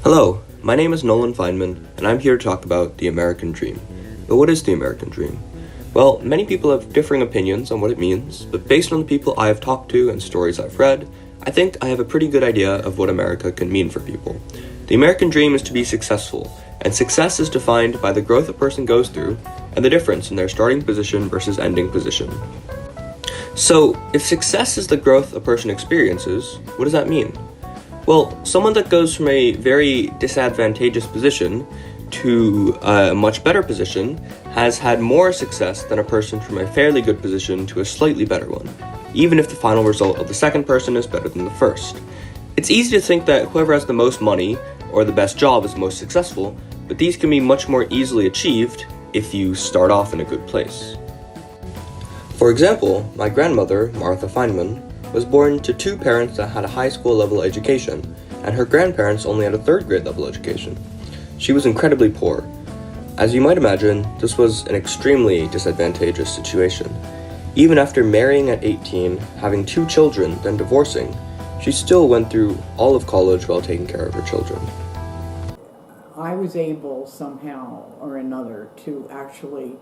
Hello, my name is Nolan Feynman, and I'm here to talk about the American Dream. But what is the American Dream? Well, many people have differing opinions on what it means, but based on the people I have talked to and stories I've read, I think I have a pretty good idea of what America can mean for people. The American Dream is to be successful, and success is defined by the growth a person goes through and the difference in their starting position versus ending position. So, if success is the growth a person experiences, what does that mean? Well, someone that goes from a very disadvantageous position to a much better position has had more success than a person from a fairly good position to a slightly better one, even if the final result of the second person is better than the first. It's easy to think that whoever has the most money or the best job is the most successful, but these can be much more easily achieved if you start off in a good place. For example, my grandmother, Martha Feynman, was born to two parents that had a high school level education, and her grandparents only had a third grade level education. She was incredibly poor. As you might imagine, this was an extremely disadvantageous situation. Even after marrying at 18, having two children, then divorcing, she still went through all of college while taking care of her children. I was able somehow or another to actually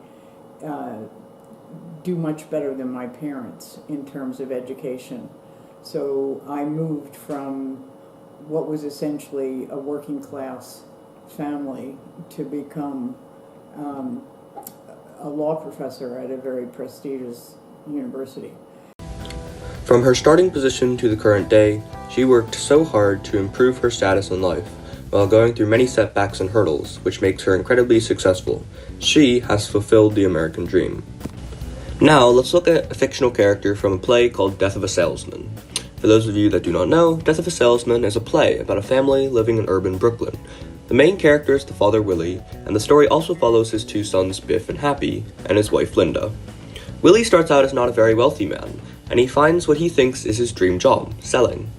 do much better than my parents in terms of education. So I moved from what was essentially a working class family to become a law professor at a very prestigious university. From her starting position to the current day, she worked so hard to improve her status in life, while going through many setbacks and hurdles, which makes her incredibly successful. She has fulfilled the American dream. Now, let's look at a fictional character from a play called Death of a Salesman. For those of you that do not know, Death of a Salesman is a play about a family living in urban Brooklyn. The main character is the father Willie, and the story also follows his two sons Biff and Happy, and his wife Linda. Willie starts out as not a very wealthy man, and he finds what he thinks is his dream job, selling.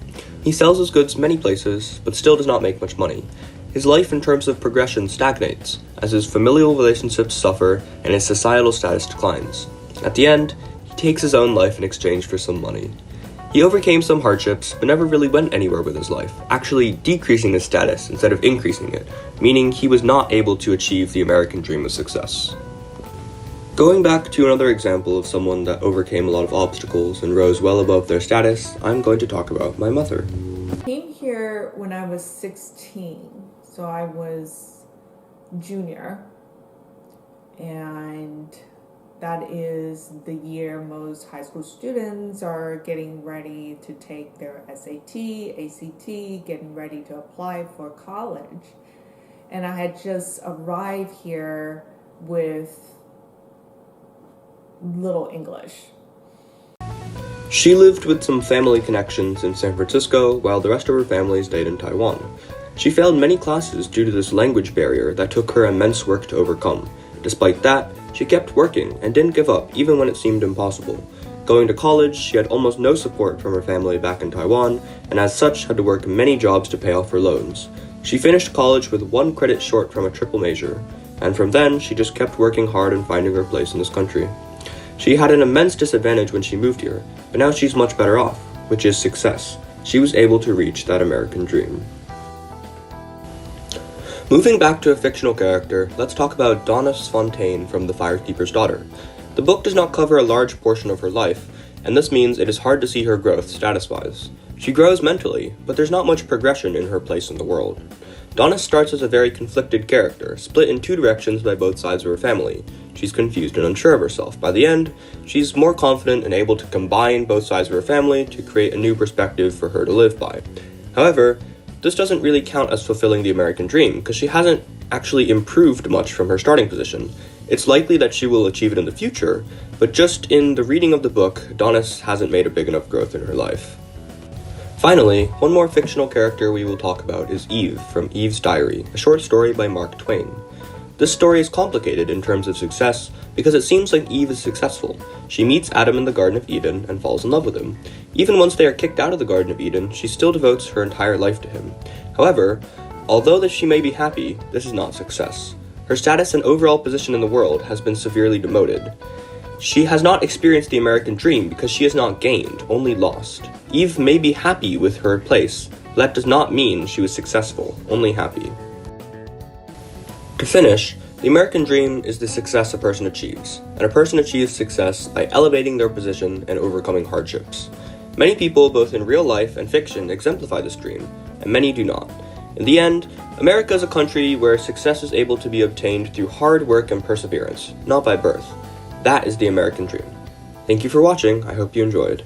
He sells his goods many places, but still does not make much money. His life in terms of progression stagnates, as his familial relationships suffer and his societal status declines. At the end, he takes his own life in exchange for some money. He overcame some hardships, but never really went anywhere with his life, actually decreasing his status instead of increasing it, meaning he was not able to achieve the American dream of success. Going back to another example of someone that overcame a lot of obstacles and rose well above their status, I'm going to talk about my mother. I came here when I was 16, so I was junior, and that is the year most high school students are getting ready to take their SAT, ACT, getting ready to apply for college. And I had just arrived here with little English. She lived with some family connections in San Francisco while the rest of her family stayed in Taiwan. She failed many classes due to this language barrier that took her immense work to overcome. Despite that, she kept working and didn't give up even when it seemed impossible. Going to college, she had almost no support from her family back in Taiwan, and as such had to work many jobs to pay off her loans. She finished college with 1 credit short from a triple major, and from then she just kept working hard and finding her place in this country. She had an immense disadvantage when she moved here, but now she's much better off, which is success. She was able to reach that American dream. Moving back to a fictional character, let's talk about Donna Fontaine from The Firekeeper's Daughter. The book does not cover a large portion of her life, and this means it is hard to see her growth status-wise. She grows mentally, but there's not much progression in her place in the world. Donna starts as a very conflicted character, split in two directions by both sides of her family. She's confused and unsure of herself. By the end, she's more confident and able to combine both sides of her family to create a new perspective for her to live by. However, this doesn't really count as fulfilling the American dream, because she hasn't actually improved much from her starting position. It's likely that she will achieve it in the future, but just in the reading of the book, Donna hasn't made a big enough growth in her life. Finally, one more fictional character we will talk about is Eve from Eve's Diary, a short story by Mark Twain. This story is complicated in terms of success because it seems like Eve is successful. She meets Adam in the Garden of Eden and falls in love with him. Even once they are kicked out of the Garden of Eden, she still devotes her entire life to him. However, although she may be happy, this is not success. Her status and overall position in the world has been severely demoted. She has not experienced the American dream because she has not gained, only lost. Eve may be happy with her place, but that does not mean she was successful, only happy. To finish, the American dream is the success a person achieves, and a person achieves success by elevating their position and overcoming hardships. Many people, both in real life and fiction, exemplify this dream, and many do not. In the end, America is a country where success is able to be obtained through hard work and perseverance, not by birth. That is the American dream. Thank you for watching. I hope you enjoyed.